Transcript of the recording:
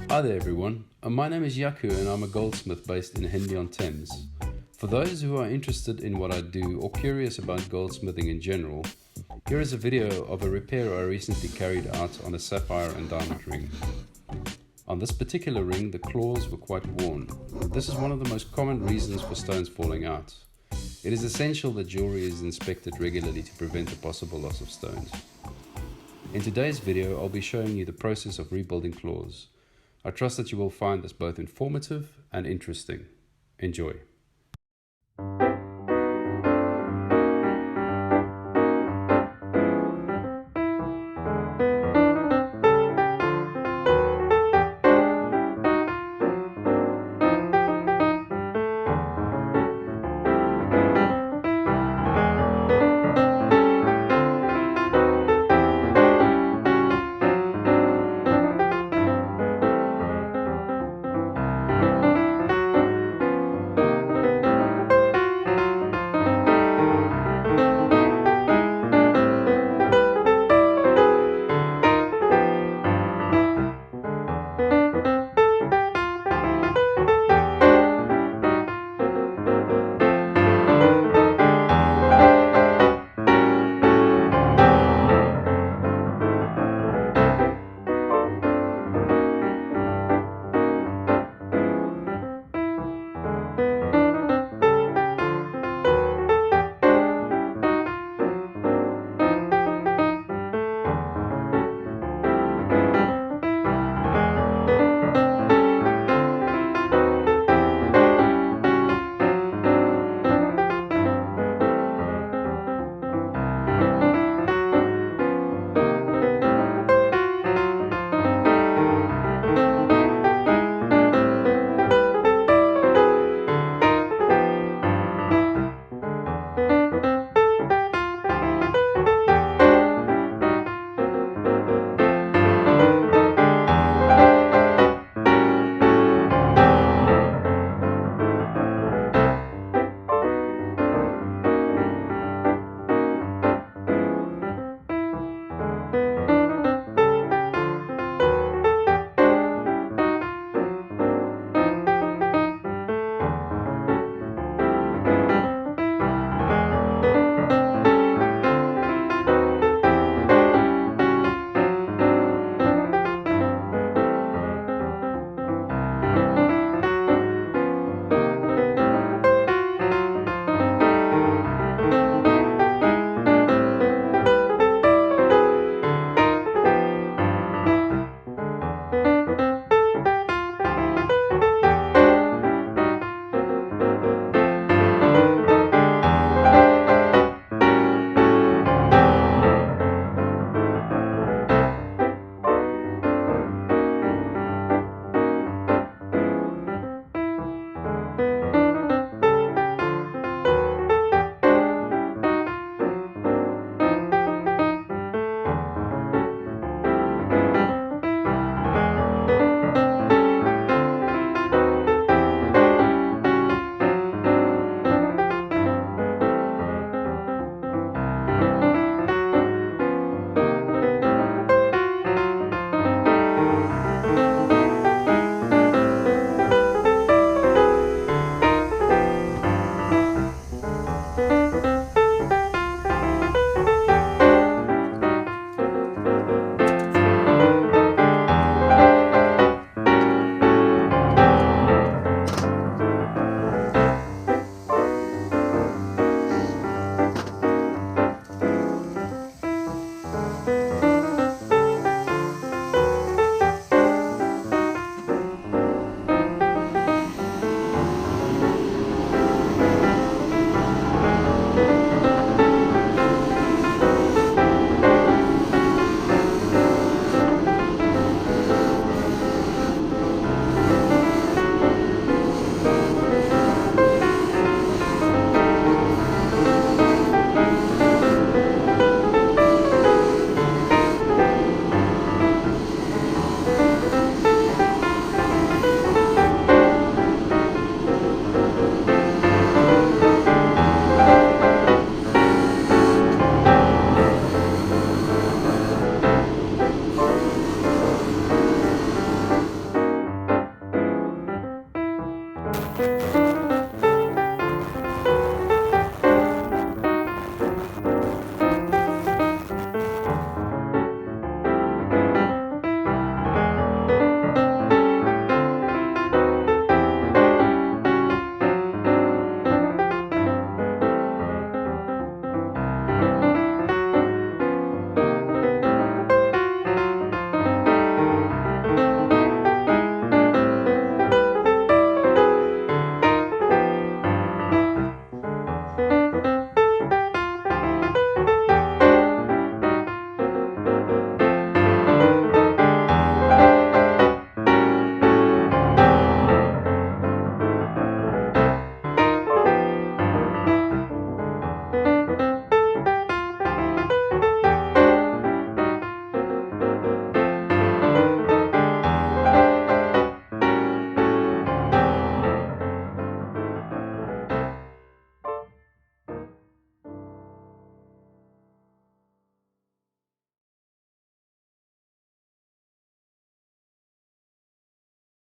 Hi there everyone, my name is Yaku and I'm a goldsmith based in Henley-on-Thames. For those who are interested in what I do or curious about goldsmithing in general, here is a video of a repair I recently carried out on a sapphire and diamond ring. On this particular ring, the claws were quite worn. This is one of the most common reasons for stones falling out. It is essential that jewellery is inspected regularly to prevent the possible loss of stones. In today's video, I'll be showing you the process of rebuilding claws. I trust that you will find this both informative and interesting. Enjoy.